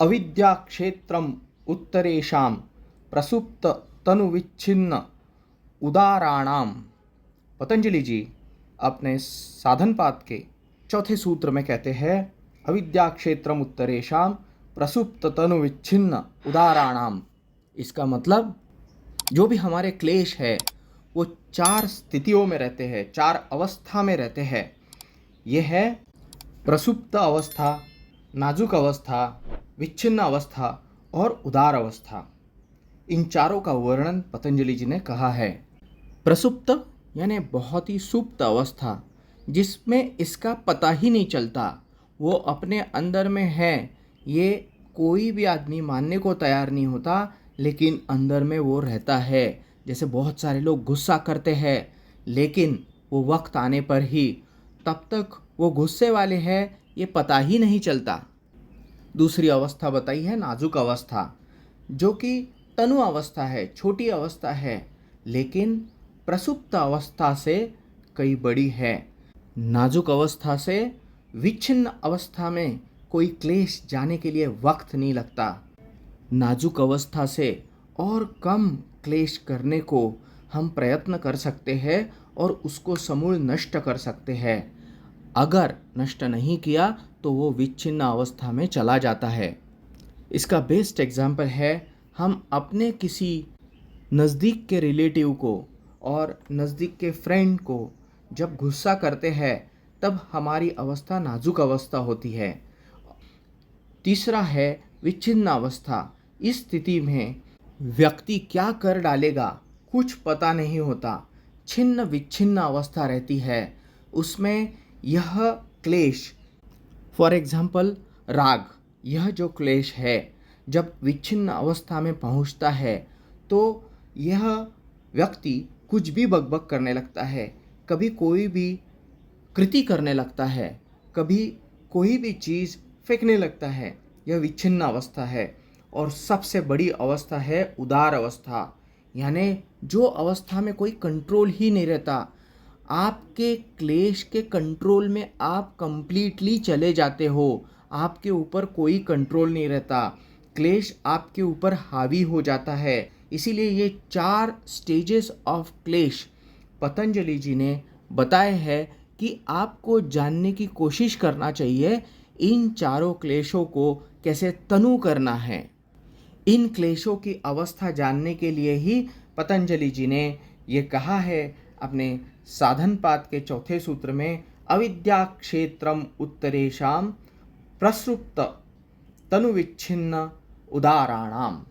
अविद्या क्षेत्रम उत्तरेशम प्रसुप्त तनुविच्छिन्न उदाराणाम। पतंजलि जी अपने साधनपाद के चौथे सूत्र में कहते हैं अविद्या क्षेत्रम उत्तरेशम प्रसुप्त तनुविच्छिन्न उदाराणाम। इसका मतलब जो भी हमारे क्लेश है वो चार स्थितियों में रहते हैं, चार अवस्था में रहते हैं। यह है प्रसुप्त अवस्था, नाजुक अवस्था, विच्छिन्न अवस्था और उदार अवस्था। इन चारों का वर्णन पतंजलि जी ने कहा है। प्रसुप्त यानी बहुत ही सुप्त अवस्था, जिसमें इसका पता ही नहीं चलता, वो अपने अंदर में है, ये कोई भी आदमी मानने को तैयार नहीं होता, लेकिन अंदर में वो रहता है। जैसे बहुत सारे लोग गुस्सा करते हैं, लेकिन वो वक्त आने पर ही तब तक वो गुस्से वाले हैं ये पता ही नहीं चलता। दूसरी अवस्था बताई है नाजुक अवस्था, जो कि तनु अवस्था है, छोटी अवस्था है, लेकिन प्रसुप्त अवस्था से कई बड़ी है। नाजुक अवस्था से विच्छिन्न अवस्था में कोई क्लेश जाने के लिए वक्त नहीं लगता। नाजुक अवस्था से और कम क्लेश करने को हम प्रयत्न कर सकते हैं और उसको समूल नष्ट कर सकते हैं। अगर नष्ट नहीं किया तो वो विच्छिन्न अवस्था में चला जाता है। इसका बेस्ट एग्जाम्पल है, हम अपने किसी नज़दीक के रिलेटिव को और नज़दीक के फ्रेंड को जब गुस्सा करते हैं तब हमारी अवस्था नाजुक अवस्था होती है। तीसरा है विच्छिन्न अवस्था। इस स्थिति में व्यक्ति क्या कर डालेगा कुछ पता नहीं होता, छिन्न विच्छिन्न अवस्था रहती है। उसमें यह क्लेश, फॉर एग्जाम्पल राग, यह जो क्लेश है जब विच्छिन्न अवस्था में पहुंचता है तो यह व्यक्ति कुछ भी बकबक करने लगता है, कभी कोई भी कृति करने लगता है, कभी कोई भी चीज़ फेंकने लगता है। यह विच्छिन्न अवस्था है। और सबसे बड़ी अवस्था है उदार अवस्था, यानी जो अवस्था में कोई कंट्रोल ही नहीं रहता। आपके क्लेश के कंट्रोल में आप कंप्लीटली चले जाते हो, आपके ऊपर कोई कंट्रोल नहीं रहता, क्लेश आपके ऊपर हावी हो जाता है। इसीलिए ये 4 स्टेजेस ऑफ क्लेश पतंजलि जी ने बताए हैं कि आपको जानने की कोशिश करना चाहिए इन चारों क्लेशों को कैसे तनु करना है। इन क्लेशों की अवस्था जानने के लिए ही पतंजलि जी ने ये कहा है अपने साधनपाद के चौथे सूत्र में अविद्या क्षेत्रम उत्तरेशम प्रसुप्त तनुविच्छिन्न उदाराणाम।